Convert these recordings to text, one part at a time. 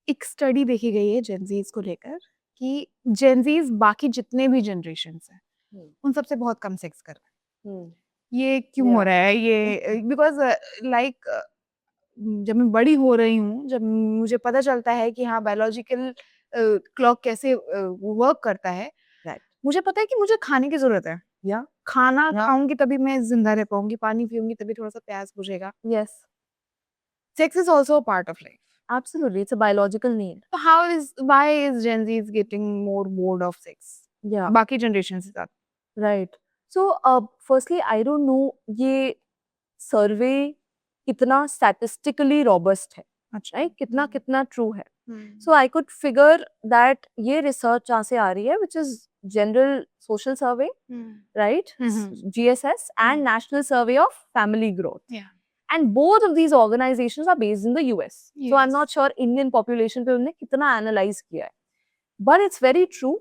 एक स्टडी देखी गई है जेनजीज को लेकर कि जेनजीज बाकी जितने भी जनरेशन हैं उन सबसे बहुत कम सेक्स कर रहे हैं। ये क्यों हो रहा है? ये बिकॉज लाइक जब मैं बड़ी हो रही हूँ, जब मुझे पता चलता है कि हाँ बायोलॉजिकल क्लॉक कैसे वर्क करता है, Right. मुझे पता है कि मुझे खाने की जरूरत है। Yeah. खाना Yeah. खाऊंगी तभी मैं जिंदा रह पाऊंगी, पानी पीऊंगी तभी थोड़ा सा प्यास बुझेगा। Yes. Sex is also a part of life. Absolutely. It's a biological need. So why is Gen Z is getting more bored of sex? Yeah. बाकी जनरेशन से ज्यादा। Right. So, firstly, I don't know ये survey कितना statistically robust है, अच्छा। right? कितना true है. So I could figure that ये research जहाँ से आ रही है, which is General Social Survey, right? GSS and National Survey of Family Growth. Yeah. And both of these organizations are based in the US. So I'm Yes. not sure Indian population पे उन्होंने कितना analyze किया है. But it's very true.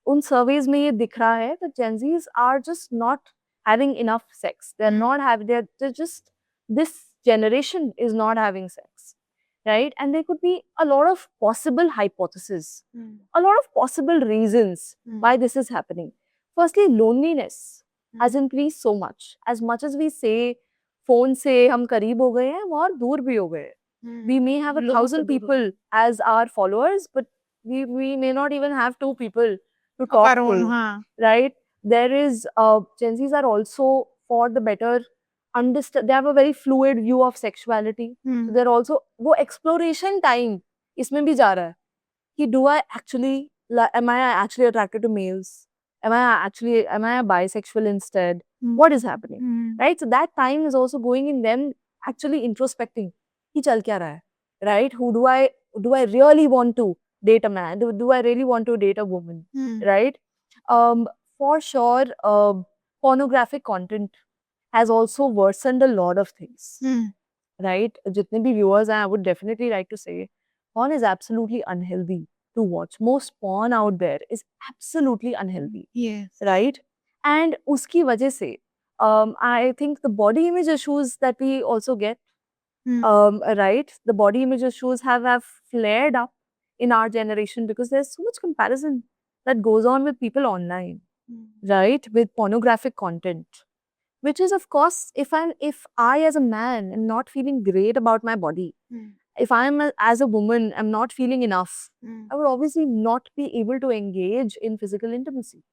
उन surveys में ये दिख रहा है that Gen Zs are just not having enough sex. They're not having, they're just, this generation is not having sex, right? And there could be a lot of possible hypotheses, a lot of possible reasons why this is happening. Firstly, loneliness has increased so much. As much as we say, phone से हम करीब हो गए हैं, वो और दूर भी हो गए हैं. We may have 1,000 people as our followers, but we may not even have 2 people to talk to, right? There is, Gen Zs are also for the better understand, they have a very fluid view of sexuality. So they're also, वो exploration time इसमें भी जा रहा है कि do I actually, am I actually attracted to males? Am I a bisexual instead? What is happening? Right? So that time is also going in them actually introspecting कि चल क्या रहा है, right? Do I really want to date a man? Do I really want to date a woman? Right? For sure, pornographic content has also worsened a lot of things, right? जितने भी viewers हैं, I would definitely like to say, porn is absolutely unhealthy to watch. Most porn out there is absolutely unhealthy. Yes. Right? And uski wajah se, I think the body image issues that we also get, right? The body image issues have flared up in our generation because there's so much comparison that goes on with people online, right? With pornographic content. Which is, of course, if I as a man am not feeling great about my body, if as a woman, I'm not feeling enough, I would obviously not be able to engage in physical intimacy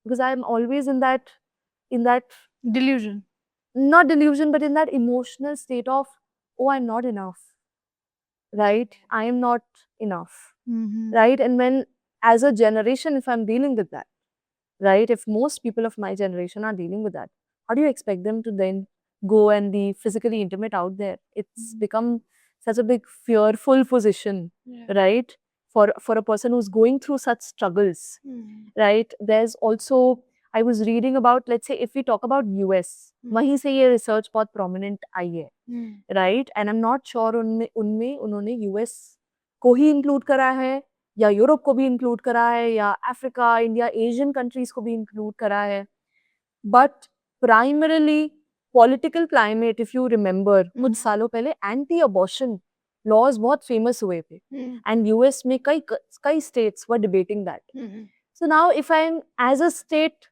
because I'm always in that delusion. Not delusion, but in that emotional state of, oh, I'm not enough, right? I am not enough, right? And when, as a generation, if I'm dealing with that, right? If most people of my generation are dealing with that, how do you expect them to then go and be physically intimate out there? It's become such a big fearful position, right? For a person who's going through such struggles, right? There's also, I was reading about, let's say, if we talk about US, वहीं से ये research बहुत prominent आई है, right? And I'm not sure उनमें उन्होंने US को ही include करा है या यूरोप को भी इंक्लूड करा है या अफ्रीका, इंडिया, एशियन कंट्रीज को भी इंक्लूड करा है. But primarily political climate, if you remember, कुछ सालों पहले एंटी अबॉर्शन लॉज बहुत फेमस हुए थे एंड यूएस में कई states were debating that. So now if I am as a state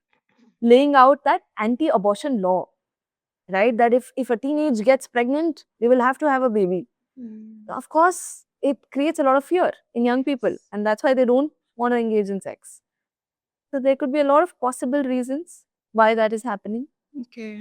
laying out that anti-abortion law, right? That if a teenage gets pregnant, they will have to have a baby. Of course, it creates a lot of fear in young people, and that's why they don't want to engage in sex. So there could be a lot of possible reasons why that is happening. Okay.